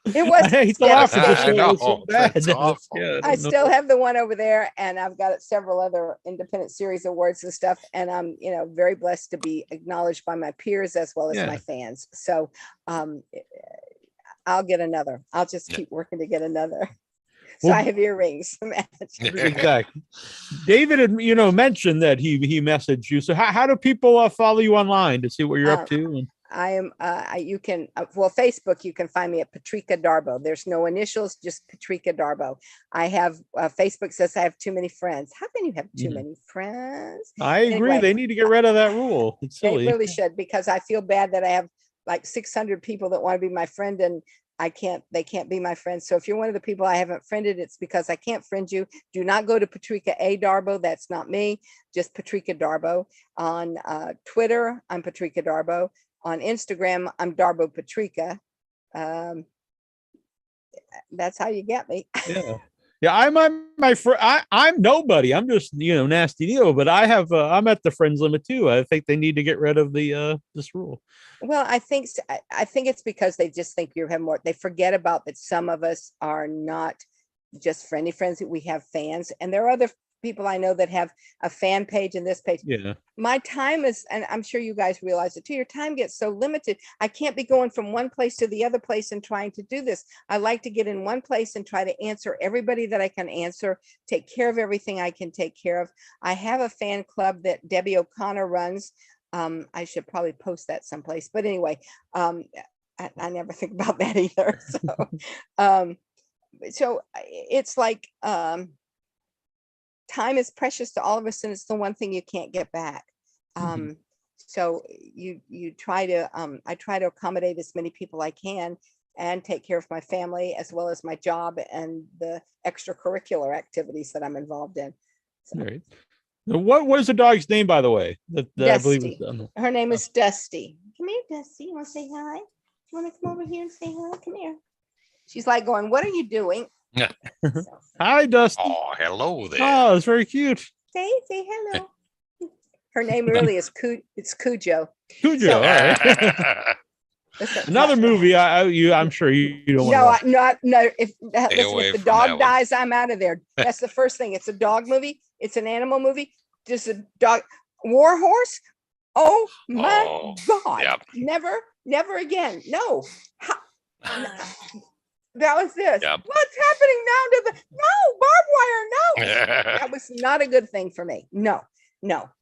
Speaker 3: It was.
Speaker 1: I hate to laugh at this.
Speaker 2: I know.
Speaker 1: So bad.
Speaker 3: I still have the one over there, and I've got several other independent series awards and stuff. And I'm, very blessed to be acknowledged by my peers as well as my fans. So, I'll get another. I'll just keep working to get another. So I have earrings.
Speaker 1: Exactly. David had, mentioned that he messaged you. So how do people follow you online to see what you're up to?
Speaker 3: I am, you can, Facebook, you can find me at Patrika Darbo. There's no initials, just Patrika Darbo. I have, Facebook says I have too many friends. How can you have too many friends?
Speaker 1: I agree. Anyway, they need to get rid of that rule. It's silly.
Speaker 3: They really should, because I feel bad that I have like 600 people that want to be my friend and they can't be my friends. So if you're one of the people I haven't friended, it's because I can't friend you. Do not go to Patrika A. Darbo. That's not me. Just Patrika Darbo. On Twitter, I'm Patrika Darbo. On Instagram, I'm Darbo Patrika. That's how you get me.
Speaker 1: Yeah. I'm nobody. I'm just Nasty Neo. But I'm at the friends limit too. I think they need to get rid of this rule.
Speaker 3: Well, I think it's because they just think you have more. They forget about that. Some of us are not just friendly friends. We have fans, and there are other people I know that have a fan page and this page.
Speaker 1: Yeah.
Speaker 3: My time is, and I'm sure you guys realize it too, your time gets so limited. I can't be going from one place to the other place and trying to do this. I like to get in one place and try to answer everybody that I can answer, take care of everything I can take care of. I have a fan club that Debbie O'Connor runs. I should probably post that someplace, but anyway, I never think about that either. So, so it's like, time is precious to all of us, and it's the one thing you can't get back. So you try to, I try to accommodate as many people I can and take care of my family as well as my job and the extracurricular activities that I'm involved in. So.
Speaker 1: Right. What was the dog's name, by the way? That I believe
Speaker 3: Dusty. Her name is Dusty. Come here, Dusty. You want to say hi? You want to come over here and say hi? Come here. She's like going, what are you doing?
Speaker 2: Yeah.
Speaker 3: So,
Speaker 1: Hi, Dusty.
Speaker 2: Oh, hello there.
Speaker 1: Oh, it's very cute.
Speaker 3: say hello. Her name really is it's Cujo.
Speaker 1: Cujo.
Speaker 3: So-
Speaker 1: All right. Another movie. I'm sure you don't want to.
Speaker 3: No. If listen,
Speaker 2: away
Speaker 3: if the
Speaker 2: from that
Speaker 3: dog
Speaker 2: one.
Speaker 3: dies, I'm out of there. That's the first thing. It's a dog movie. It's an animal movie. Just a dog. War horse. Oh my
Speaker 2: Oh,
Speaker 3: God!
Speaker 2: yep.
Speaker 3: Never again. No. That was this.
Speaker 2: Yep.
Speaker 3: What's happening now to the barbed wire? No, that was not a good thing for me. No.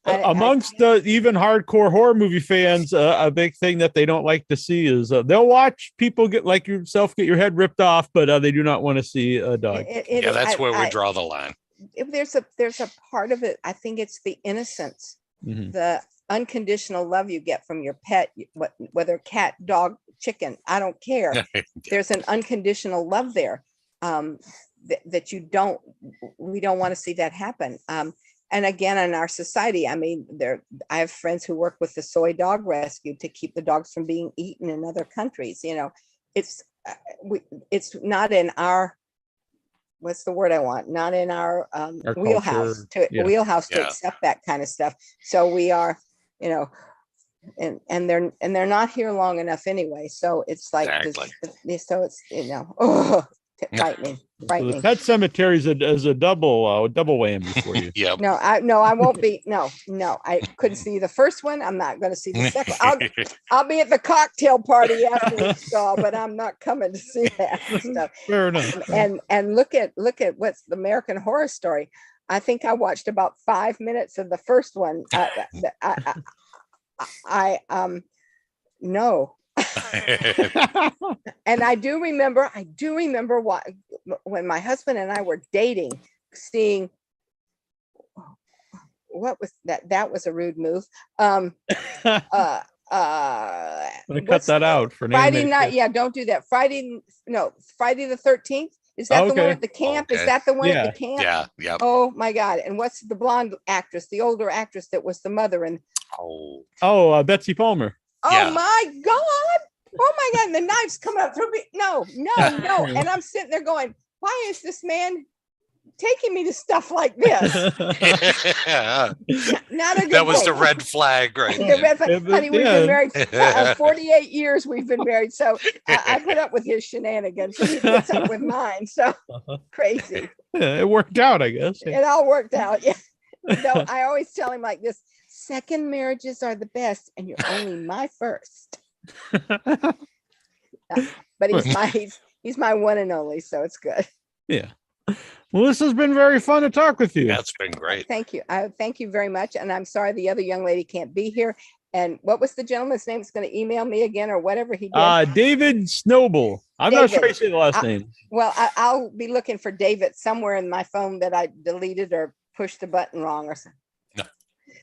Speaker 1: Amongst even hardcore horror movie fans, a big thing that they don't like to see is they'll watch people get like yourself get your head ripped off, but they do not want to see a dog.
Speaker 2: Yeah, that's where we draw the line.
Speaker 3: If there's a part of it, I think it's the innocence, the unconditional love you get from your pet, whether cat, dog, chicken, I don't care. There's an unconditional love there that we don't want to see that happen. And again, in our society, I mean, I have friends who work with the soy dog rescue to keep the dogs from being eaten in other countries. You know, it's not in our, what's the word I want? Not in our wheelhouse to accept that kind of stuff. So we are, you know, and they're not here long enough anyway. So it's like, so it's, you know, frightening.
Speaker 1: So the Pet Cemetery is a double whammy for you.
Speaker 2: Yep.
Speaker 3: No, I won't be. No, I couldn't see the first one. I'm not going to see the second. I'll be at the cocktail party after we saw, but I'm not coming to see that stuff.
Speaker 1: Fair enough.
Speaker 3: And look at what's the American Horror Story. I think I watched about 5 minutes of the first one. No. And I do remember when my husband and I were dating, seeing what was that was a rude move.
Speaker 1: I'm gonna cut that out for
Speaker 3: Friday night. Yeah, don't do that. Friday the 13th. Is that the one at the camp?
Speaker 2: Okay.
Speaker 3: Is that the one at the camp?
Speaker 2: Yeah, yeah.
Speaker 3: Oh my God. And what's the blonde actress, the older actress that was the mother? And
Speaker 1: Betsy Palmer.
Speaker 3: Oh
Speaker 2: Yeah.
Speaker 3: my God. Oh my God. And the knives come out through me. No. And I'm sitting there going, why is this man taking me to stuff like this? Not a good
Speaker 2: That was
Speaker 3: thing.
Speaker 2: the red flag, right?
Speaker 3: The red flag. Honey, we've been married 48 years. We've been married. So I put up with his shenanigans. He puts up with mine. So crazy.
Speaker 1: Yeah, it worked out, I guess.
Speaker 3: It all worked out. Yeah. So I always tell him like this: second marriages are the best, and you're only my first. But he's my one and only, so it's good.
Speaker 1: Yeah. Well, this has been very fun to talk with you.
Speaker 2: That's been great.
Speaker 3: Thank you. Thank you very much. And I'm sorry the other young lady can't be here. And what was the gentleman's name? Is going to email me again or whatever he did.
Speaker 1: David Snowball. I'm not sure I say the last name.
Speaker 3: Well, I'll be looking for David somewhere in my phone that I deleted or pushed the button wrong or something.
Speaker 2: No.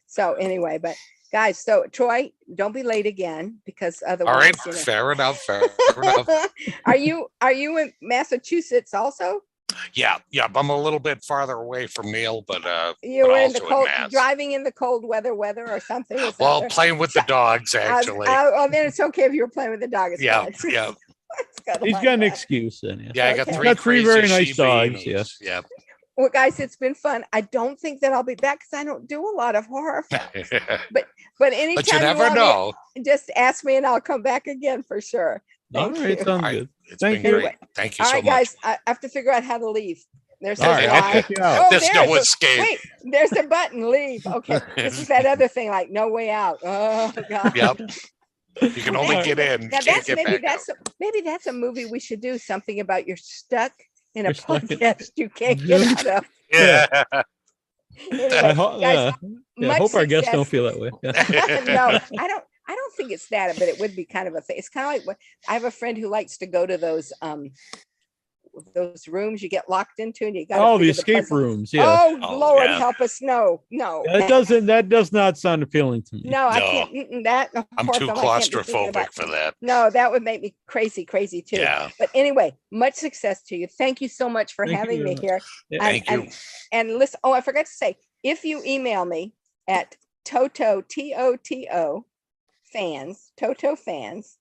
Speaker 3: So anyway, but guys, so Troy, don't be late again because otherwise.
Speaker 2: All right, fair enough.
Speaker 3: Are you in Massachusetts also?
Speaker 2: Yeah. I'm a little bit farther away from Neil, but
Speaker 3: You were in the
Speaker 2: also
Speaker 3: cold,
Speaker 2: Mass.
Speaker 3: driving in the cold weather or something. Is that
Speaker 2: Well,
Speaker 3: there?
Speaker 2: playing with the dogs actually.
Speaker 3: Oh, then it's okay if you were playing with the dog. It's
Speaker 2: Yeah,
Speaker 3: fine.
Speaker 2: yeah,
Speaker 1: He's got an excuse then.
Speaker 2: yeah. I got
Speaker 3: Okay.
Speaker 2: three
Speaker 1: Got three
Speaker 2: crazy
Speaker 1: very nice
Speaker 2: Shih
Speaker 1: dogs,
Speaker 2: Tzus.
Speaker 1: yes.
Speaker 2: Yeah.
Speaker 3: Well, guys, it's been fun. I don't think that I'll be back because I don't do a lot of horror. But anytime
Speaker 2: But you never know.
Speaker 3: just ask me and I'll come back again for sure.
Speaker 1: All
Speaker 3: Thank
Speaker 1: right,
Speaker 3: you.
Speaker 1: sounds
Speaker 2: All right.
Speaker 1: good.
Speaker 2: It's
Speaker 1: Thank
Speaker 2: been
Speaker 1: you.
Speaker 2: great. Thank you
Speaker 3: All
Speaker 2: so
Speaker 3: right,
Speaker 2: much.
Speaker 3: guys, I have to figure out how to leave. There's
Speaker 1: All right, I'll
Speaker 3: why.
Speaker 1: check you out.
Speaker 3: Oh,
Speaker 2: There's no
Speaker 3: a-
Speaker 2: escape.
Speaker 3: Wait, there's the button. Leave. Okay, this is that other thing, like no way out. Oh God.
Speaker 2: Yep. You can only get in. You
Speaker 3: Now
Speaker 2: can't get back out.
Speaker 3: maybe that's a movie we should do. Something about you're stuck in a
Speaker 1: You're stuck in-
Speaker 3: podcast you can't get out of.
Speaker 2: Yeah.
Speaker 3: Anyway,
Speaker 1: I
Speaker 3: guys, much
Speaker 1: hope our guests
Speaker 3: success.
Speaker 1: don't feel that way.
Speaker 3: No, I don't think it's that, but it would be kind of a thing. It's kind of like what I have a friend who likes to go to those those rooms you get locked into and you got
Speaker 1: Oh, the escape rooms. Yeah.
Speaker 3: Oh,
Speaker 2: Oh,
Speaker 3: Lord
Speaker 2: yeah.
Speaker 3: help us. No.
Speaker 1: That does not sound appealing to me.
Speaker 3: No, I
Speaker 2: No.
Speaker 3: can't. That
Speaker 2: I'm too claustrophobic for that.
Speaker 3: No, that would make me crazy too.
Speaker 2: Yeah.
Speaker 3: But anyway, much success to you. Thank you so much for
Speaker 1: Thank
Speaker 3: having
Speaker 1: you
Speaker 3: me
Speaker 1: very
Speaker 3: here.
Speaker 1: Yeah.
Speaker 2: Thank you.
Speaker 3: And listen, I forgot to say, if you email me at Toto, Toto fans, Toto fans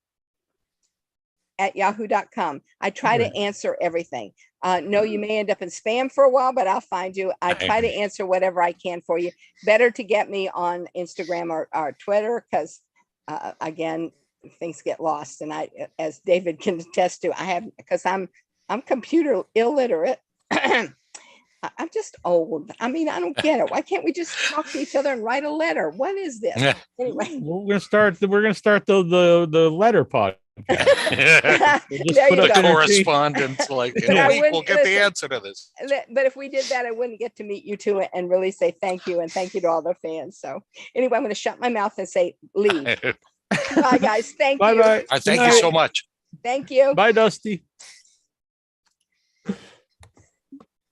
Speaker 3: at yahoo.com, I try to answer everything. No, you may end up in spam for a while, but I'll find you. I try to answer whatever I can for you. Better to get me on Instagram or Twitter, because again, things get lost. And I, as David can attest to, because I'm computer illiterate. I'm just old. I mean, I don't get it. Why can't we just talk to each other and write a letter? What is this? Anyway,
Speaker 1: We're gonna start the letter pod.
Speaker 3: There you
Speaker 2: The
Speaker 3: go.
Speaker 2: correspondence, like in
Speaker 3: But I
Speaker 2: a week, we'll
Speaker 3: wouldn't-
Speaker 2: get the
Speaker 3: listen.
Speaker 2: answer to this.
Speaker 3: But if we did that, I wouldn't get to meet you two and really say thank you, and thank you to all the fans. So anyway, I'm going to shut my mouth and say leave. Bye, guys. Thank
Speaker 1: Bye
Speaker 3: you.
Speaker 1: bye.
Speaker 2: I thank you so much.
Speaker 3: Thank you.
Speaker 1: Bye, Dusty.